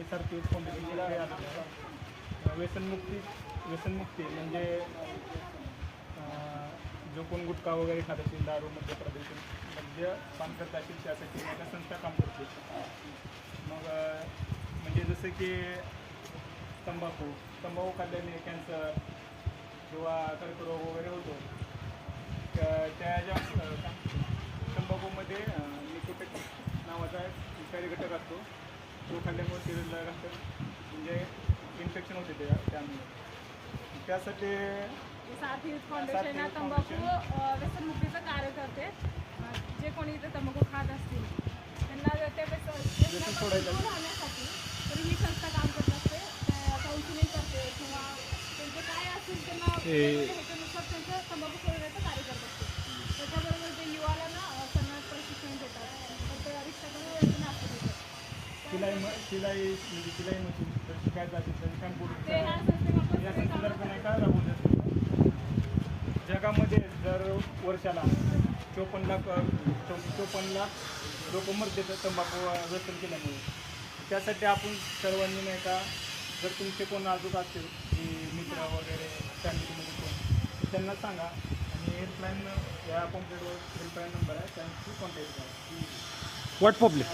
सारखी फाउंडेशन हे आलेलं आहे. व्यसनमुक्ती म्हणजे जो कोण गुटखा वगैरे खात असेल, दारू, मध्य प्रदूषण, मद्यपान करत असेल त्यासाठी माझ्या संस्था काम करते. मग म्हणजे जसं की तंबाखू खाल्ल्याने कॅन्सर किंवा कर्करोग वगैरे होतो. त्या ज्या तंबाखूमध्ये निकोटीन नावाचा विषारी घटक असतो, तो खाल्ल्यामुळे शरीराला घातक म्हणजे इन्फेक्शन होते त्यामुळे. त्यासाठी साथ हिल्स फाउंडेशन हा तंबाखू व्यसनमुक्तीचं कार्य करते. जे कोणी इथे तंबाखू खात असतील त्यांना राहण्यासाठी तर ही संस्था काम करत असते. काउन्सिलिंग करते किंवा त्यांचं काय असेल त्यांना ह्याच्यानुसार त्यांचं तंबाखू सोडण्याचं कार्य करत असते. त्याच्याबरोबर ते युवाला त्यांना प्रशिक्षण देतात. तर ते रिक्षाकडे योजना असते तिथं शिलाई मशीन तर शिकायचं असेल तर कॅम्प्युटर ते ह्या संस्थेमार्फत या संस्थेतर्फे नाही का राबवत असते. जगामध्ये दर वर्षाला 54 लाख लोक मरतात तंबाखू व्यसन केल्यामुळे. त्यासाठी आपण सर्वांनी नाही का, जर तुमचे कोण नाजूक असतील की मित्र वगैरे फॅमिलीमध्ये कोण, त्यांना सांगा आणि हेल्पलाईन या कॉम्प्लेटवर हेल्पलाईन नंबर आहे त्यांची कॉन्टॅक्ट करा. What public